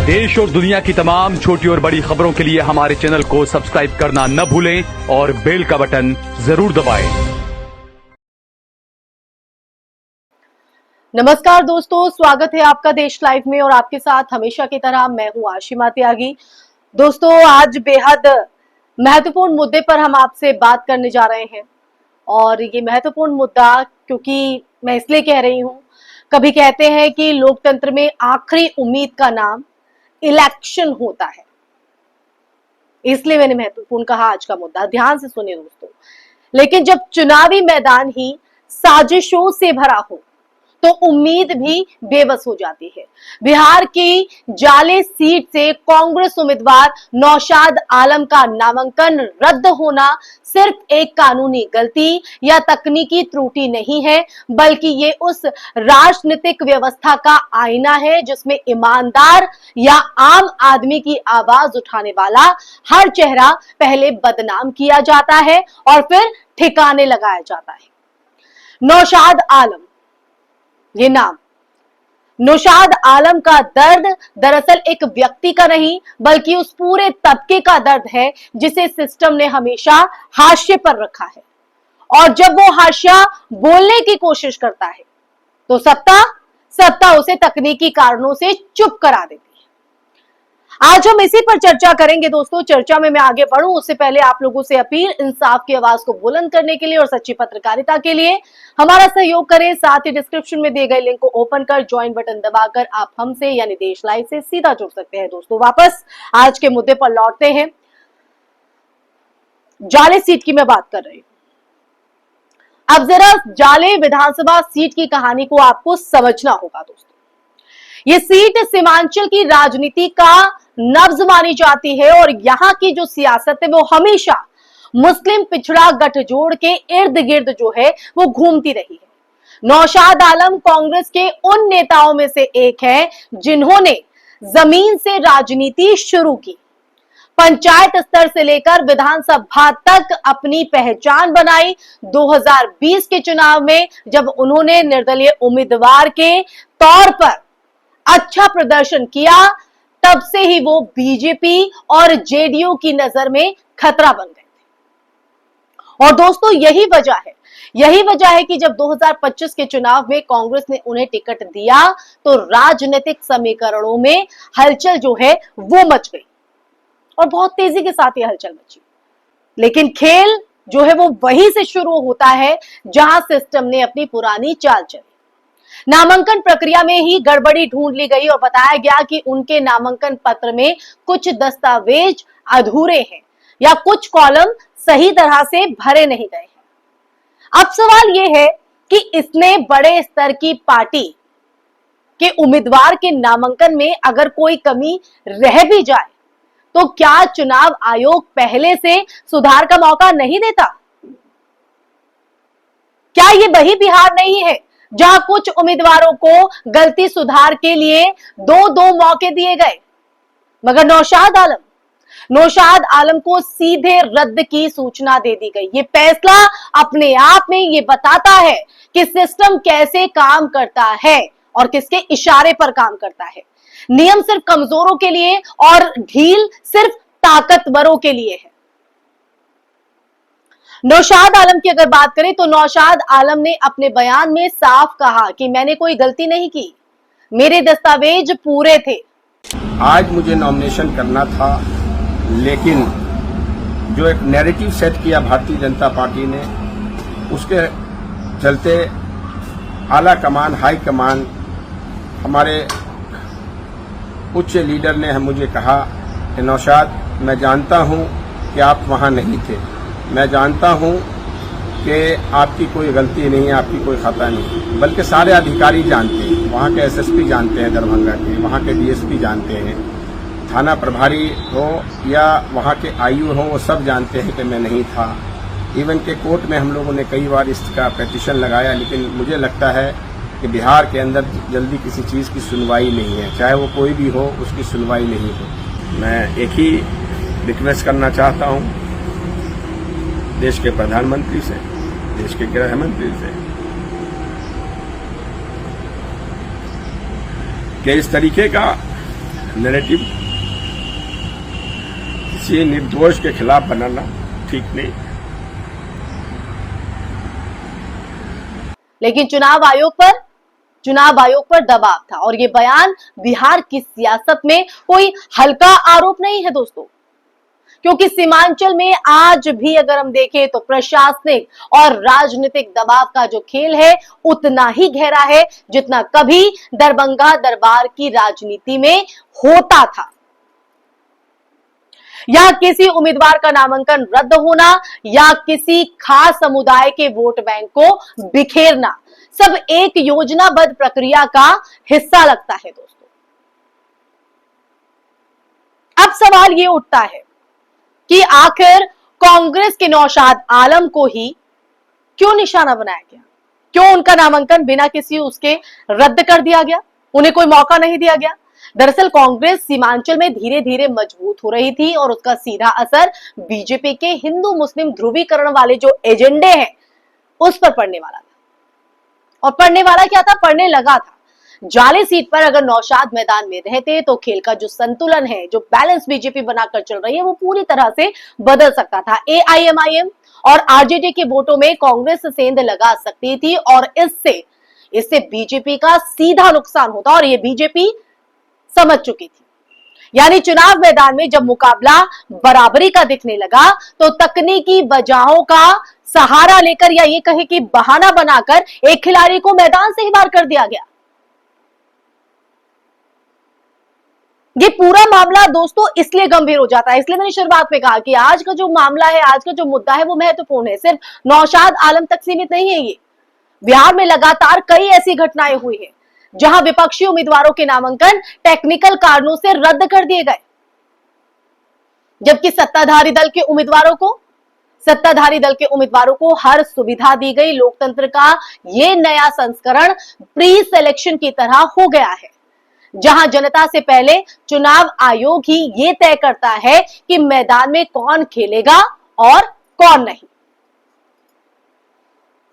देश और दुनिया की तमाम छोटी और बड़ी खबरों के लिए हमारे चैनल को सब्सक्राइब करना न भूलें और बेल का बटन जरूर दबाएं। नमस्कार दोस्तों, स्वागत है आपका देश लाइव में और आपके साथ हमेशा की तरह मैं हूं आशिमा त्यागी। दोस्तों, आज बेहद महत्वपूर्ण मुद्दे पर हम आपसे बात करने जा रहे हैं और ये महत्वपूर्ण मुद्दा क्योंकि मैं इसलिए कह रही हूं, कभी कहते हैं कि लोकतंत्र में आखिरी उम्मीद का नाम इलेक्शन होता है, इसलिए मैंने महत्वपूर्ण कहा आज का मुद्दा। ध्यान से सुनिए दोस्तों, लेकिन जब चुनावी मैदान ही साजिशों से भरा हो तो उम्मीद भी बेबस हो जाती है। बिहार की जाले सीट से कांग्रेस उम्मीदवार नौशाद आलम का नामांकन रद्द होना सिर्फ एक कानूनी गलती या तकनीकी त्रुटि नहीं है, बल्कि ये उस राजनीतिक व्यवस्था का आईना है जिसमें ईमानदार या आम आदमी की आवाज उठाने वाला हर चेहरा पहले बदनाम किया जाता है और फिर ठिकाने लगाया जाता है। नौशाद आलम, ये नाम नौशाद आलम का दर्द दरअसल एक व्यक्ति का नहीं बल्कि उस पूरे तबके का दर्द है जिसे सिस्टम ने हमेशा हाशिए पर रखा है। और जब वो हाशिया बोलने की कोशिश करता है तो सत्ता उसे तकनीकी कारणों से चुप करा देती है। आज हम इसी पर चर्चा करेंगे दोस्तों। चर्चा में मैं आगे बढ़ूं उससे पहले आप लोगों से अपील, इंसाफ की आवाज को बुलंद करने के लिए और सच्ची पत्रकारिता के लिए हमारा सहयोग करें। साथ ही डिस्क्रिप्शन में दिए गए लिंक को ओपन कर ज्वाइन बटन दबाकर आप हमसे यानी देश लाइव से सीधा जुड़ सकते हैं। दोस्तों, वापस आज के मुद्दे पर लौटते हैं। जाले सीट की मैं बात कर रही हूं। अब जरा जाले विधानसभा सीट की कहानी को आपको समझना होगा दोस्तों। ये सीट सीमांचल की राजनीति का नब्ज मानी जाती है और यहां की जो सियासत है वो हमेशा मुस्लिम पिछड़ा गठजोड़ के इर्द गिर्द जो है वो घूमती रही है। नौशाद आलम कांग्रेस के उन नेताओं में से एक है जिन्होंने जमीन से राजनीति शुरू की, पंचायत स्तर से लेकर विधानसभा तक अपनी पहचान बनाई। 2020 के चुनाव में जब उन्होंने निर्दलीय उम्मीदवार के तौर पर अच्छा प्रदर्शन किया, तब से ही वो बीजेपी और जेडीयू की नजर में खतरा बन गए थे। और दोस्तों, यही वजह है कि जब 2025 के चुनाव में कांग्रेस ने उन्हें टिकट दिया तो राजनीतिक समीकरणों में हलचल जो है वो मच गई और बहुत तेजी के साथ ये हलचल मची। लेकिन खेल जो है वो वहीं से शुरू होता है जहां सिस्टम ने अपनी पुरानी चाल चली। नामांकन प्रक्रिया में ही गड़बड़ी ढूंढ ली गई और बताया गया कि उनके नामांकन पत्र में कुछ दस्तावेज अधूरे हैं या कुछ कॉलम सही तरह से भरे नहीं गए हैं। अब सवाल यह है कि इतने बड़े स्तर की पार्टी के उम्मीदवार के नामांकन में अगर कोई कमी रह भी जाए तो क्या चुनाव आयोग पहले से सुधार का मौका नहीं देता? क्या ये वही बिहार नहीं है जहां कुछ उम्मीदवारों को गलती सुधार के लिए दो मौके दिए गए, मगर नौशाद आलम को सीधे रद्द की सूचना दे दी गई। ये फैसला अपने आप में ये बताता है कि सिस्टम कैसे काम करता है और किसके इशारे पर काम करता है। नियम सिर्फ कमजोरों के लिए और ढील सिर्फ ताकतवरों के लिए है। नौशाद आलम की अगर बात करें तो नौशाद आलम ने अपने बयान में साफ कहा कि मैंने कोई गलती नहीं की, मेरे दस्तावेज पूरे थे। आज मुझे नॉमिनेशन करना था, लेकिन जो एक नैरेटिव सेट किया भारतीय जनता पार्टी ने, उसके चलते आला कमान, हाई कमान, हमारे उच्च लीडर ने मुझे कहा कि नौशाद, मैं जानता हूं कि आप वहां नहीं थे, मैं जानता हूं कि आपकी कोई गलती नहीं है, आपकी कोई खता नहीं, बल्कि सारे अधिकारी जानते हैं, वहाँ के एसएसपी जानते हैं दरभंगा के, वहाँ के डीएसपी जानते हैं, थाना प्रभारी हो या वहाँ के आईयू हो, वो सब जानते हैं कि मैं नहीं था। इवन के कोर्ट में हम लोगों ने कई बार इसका पिटीशन लगाया, लेकिन मुझे लगता है कि बिहार के अंदर जल्दी किसी चीज़ की सुनवाई नहीं है, चाहे वो कोई भी हो, उसकी सुनवाई नहीं हो। मैं एक ही रिक्वेस्ट करना चाहता हूँ देश के प्रधानमंत्री से, देश के गृह मंत्री से, कि इस तरीके का नैरेटिव किसी निर्दोष के खिलाफ बनाना ठीक नहीं। लेकिन चुनाव आयोग पर दबाव था और ये बयान बिहार की सियासत में कोई हल्का आरोप नहीं है दोस्तों, क्योंकि सीमांचल में आज भी अगर हम देखें तो प्रशासनिक और राजनीतिक दबाव का जो खेल है उतना ही गहरा है जितना कभी दरभंगा दरबार की राजनीति में होता था। या किसी उम्मीदवार का नामांकन रद्द होना या किसी खास समुदाय के वोट बैंक को बिखेरना, सब एक योजनाबद्ध प्रक्रिया का हिस्सा लगता है दोस्तों। अब सवाल ये उठता है कि आखिर कांग्रेस के नौशाद आलम को ही क्यों निशाना बनाया गया, क्यों उनका नामांकन बिना किसी उसके रद्द कर दिया गया, उन्हें कोई मौका नहीं दिया गया। दरअसल कांग्रेस सीमांचल में धीरे धीरे मजबूत हो रही थी और उसका सीधा असर बीजेपी के हिंदू मुस्लिम ध्रुवीकरण वाले जो एजेंडे हैं उस पर पड़ने वाला था। और पड़ने वाला क्या था, पड़ने लगा था। जाली सीट पर अगर नौशाद मैदान में रहते तो खेल का जो संतुलन है, जो बैलेंस बीजेपी बनाकर चल रही है, वो पूरी तरह से बदल सकता था। एआईएमआईएम और आरजेडी के वोटों में कांग्रेस सेंध लगा सकती थी और इससे बीजेपी का सीधा नुकसान होता और ये बीजेपी समझ चुकी थी। यानी चुनाव मैदान में जब मुकाबला बराबरी का दिखने लगा तो तकनीकी वजहों का सहारा लेकर या ये कहे कि बहाना बनाकर एक खिलाड़ी को मैदान से ही बाहर कर दिया गया। ये पूरा मामला दोस्तों इसलिए गंभीर हो जाता है, इसलिए मैंने शुरुआत में कहा कि आज का जो मामला है, आज का जो मुद्दा है वो महत्वपूर्ण है। सिर्फ नौशाद आलम तक सीमित नहीं है ये। बिहार में लगातार कई ऐसी घटनाएं हुई हैं जहां विपक्षी उम्मीदवारों के नामांकन टेक्निकल कारणों से रद्द कर दिए गए, जबकि सत्ताधारी दल के उम्मीदवारों को हर सुविधा दी गई। लोकतंत्र का ये नया संस्करण प्री सिलेक्शन की तरह हो गया है, जहां जनता से पहले चुनाव आयोग ही ये तय करता है कि मैदान में कौन खेलेगा और कौन नहीं।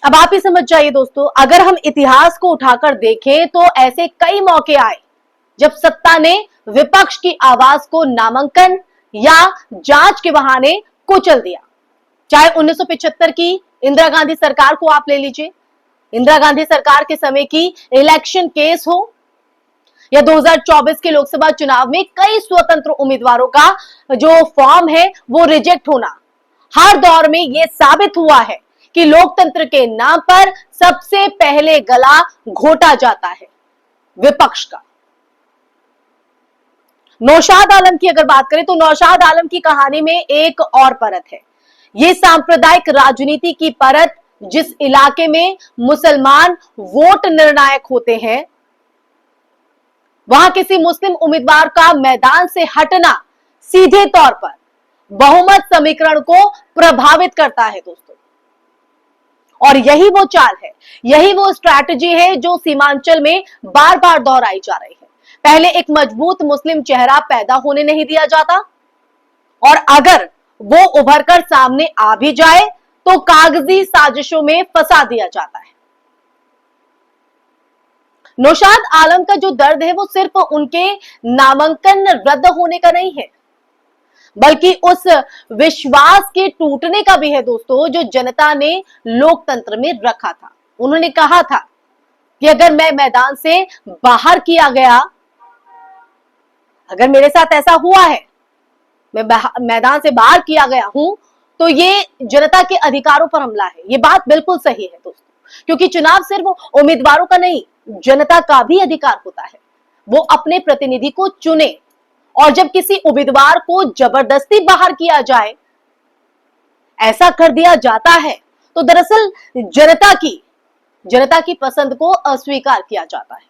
अब आप ही समझ जाइए दोस्तों, अगर हम इतिहास को उठाकर देखें तो ऐसे कई मौके आए जब सत्ता ने विपक्ष की आवाज को नामांकन या जांच के बहाने कुचल दिया। चाहे 1975 की इंदिरा गांधी सरकार को आप ले लीजिए, इंदिरा गांधी सरकार के समय की इलेक्शन केस हो, या 2024 के लोकसभा चुनाव में कई स्वतंत्र उम्मीदवारों का जो फॉर्म है वो रिजेक्ट होना। हर दौर में यह साबित हुआ है कि लोकतंत्र के नाम पर सबसे पहले गला घोटा जाता है विपक्ष का। नौशाद आलम की अगर बात करें तो नौशाद आलम की कहानी में एक और परत है। ये सांप्रदायिक राजनीति की परत, जिस इलाके में मुसलमान वोट निर्णायक होते हैं वहां किसी मुस्लिम उम्मीदवार का मैदान से हटना सीधे तौर पर बहुमत समीकरण को प्रभावित करता है दोस्तों। और यही वो चाल है, यही वो स्ट्रैटेजी है जो सीमांचल में बार बार दोहराई जा रही है। पहले एक मजबूत मुस्लिम चेहरा पैदा होने नहीं दिया जाता और अगर वो उभर कर सामने आ भी जाए तो कागजी साजिशों में फंसा दिया जाता है। नौशाद आलम का जो दर्द है वो सिर्फ उनके नामांकन रद्द होने का नहीं है, बल्कि उस विश्वास के टूटने का भी है दोस्तों जो जनता ने लोकतंत्र में रखा था। उन्होंने कहा था कि अगर मैं मैदान से बाहर किया गया, अगर मेरे साथ ऐसा हुआ है, मैं मैदान से बाहर किया गया हूं, तो ये जनता के अधिकारों पर हमला है। ये बात बिल्कुल सही है दोस्तों, क्योंकि चुनाव सिर्फ उम्मीदवारों का नहीं, जनता का भी अधिकार होता है वो अपने प्रतिनिधि को चुने। और जब किसी उम्मीदवार को जबरदस्ती बाहर किया जाए, ऐसा कर दिया जाता है, तो दरअसल जनता की पसंद को अस्वीकार किया जाता है।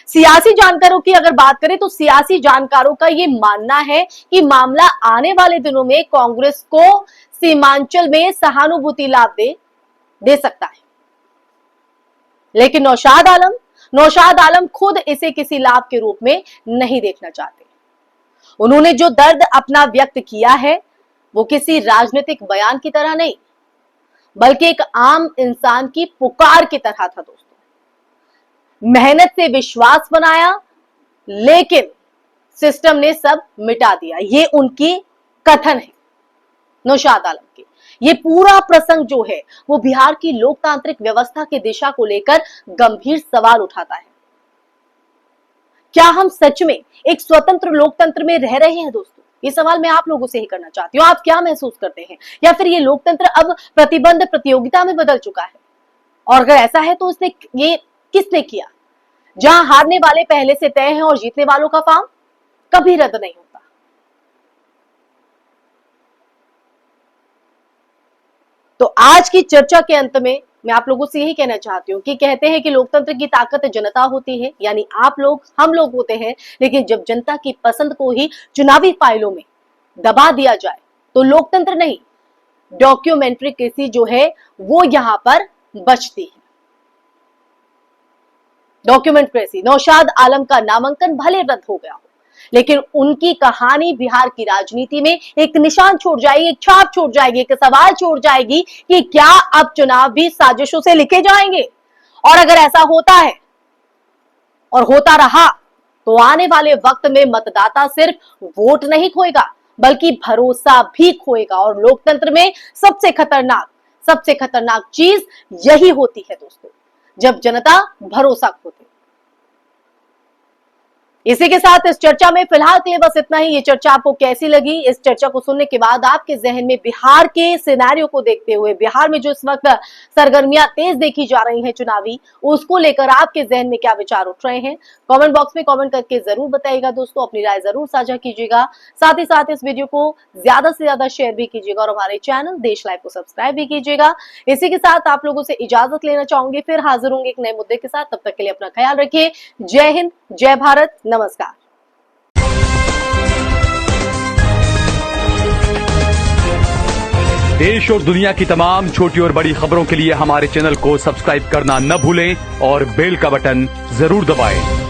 सियासी जानकारों की अगर बात करें तो सियासी जानकारों का यह मानना है कि मामला आने वाले दिनों में कांग्रेस को सीमांचल में सहानुभूति लाभ दे सकता है। लेकिन नौशाद आलम खुद इसे किसी लाभ के रूप में नहीं देखना चाहते। उन्होंने जो दर्द अपना व्यक्त किया है वो किसी राजनीतिक बयान की तरह नहीं, बल्कि एक आम इंसान की पुकार की तरह था दोस्तों। मेहनत से विश्वास बनाया, लेकिन सिस्टम ने सब मिटा दिया। ये उनकी कथन है नौशाद आलम की। ये पूरा प्रसंग जो है वो बिहार की लोकतांत्रिक व्यवस्था की दिशा को लेकर गंभीर सवाल उठाता है। क्या हम सच में एक स्वतंत्र लोकतंत्र में रह रहे हैं दोस्तों? ये सवाल मैं आप लोगों से ही करना चाहती हूँ। आप क्या महसूस करते हैं? या फिर ये लोकतंत्र अब प्रतिबंध प्रतियोगिता में बदल चुका है? और अगर ऐसा है तो उसने ये किसने किया? जहां हारने वाले पहले से तय हैं और जीतने वालों का फार्म कभी रद्द नहीं होता। तो आज की चर्चा के अंत में मैं आप लोगों से यही कहना चाहती हूँ कि कहते हैं कि लोकतंत्र की ताकत जनता होती है, यानी आप लोग, हम लोग होते हैं, लेकिन जब जनता की पसंद को ही चुनावी फाइलों में दबा दिया जाए तो लोकतंत्र नहीं, डॉक्यूमेंट्री जो है वो यहां पर बचती है। डॉक्यूमेंट्री नौशाद आलम का नामांकन भले रद्द हो गया हो, लेकिन उनकी कहानी बिहार की राजनीति में एक निशान छोड़ जाएगी, एक छाप छोड़ जाएगी, एक सवाल छोड़ जाएगी कि क्या अब चुनाव भी साजिशों से लिखे जाएंगे? और अगर ऐसा होता है और होता रहा तो आने वाले वक्त में मतदाता सिर्फ वोट नहीं खोएगा बल्कि भरोसा भी खोएगा। और लोकतंत्र में सबसे खतरनाक चीज यही होती है दोस्तों, जब जनता भरोसा खोती। इसी के साथ इस चर्चा में फिलहाल के लिए बस इतना ही। ये चर्चा आपको कैसी लगी? इस चर्चा को सुनने के बाद आपके जहन में बिहार के सिनेरियो को देखते हुए, बिहार में जो इस वक्त सरगर्मियां तेज देखी जा रही हैं चुनावी, उसको लेकर आपके जहन में क्या विचार उठ रहे हैं? कमेंट बॉक्स में कमेंट करके जरूर बताइएगा दोस्तों। अपनी राय जरूर साझा कीजिएगा। साथ ही साथ इस वीडियो को ज्यादा से ज्यादा शेयर भी कीजिएगा और हमारे चैनल देश लाइव को सब्सक्राइब भी कीजिएगा। इसी के साथ आप लोगों से इजाजत लेना चाहूंगी, फिर हाजिर होंगे एक नए मुद्दे के साथ। तब तक के लिए अपना ख्याल रखिए। जय हिंद, जय भारत, नमस्कार। देश और दुनिया की तमाम छोटी और बड़ी खबरों के लिए हमारे चैनल को सब्सक्राइब करना न भूलें और बेल का बटन जरूर दबाएं।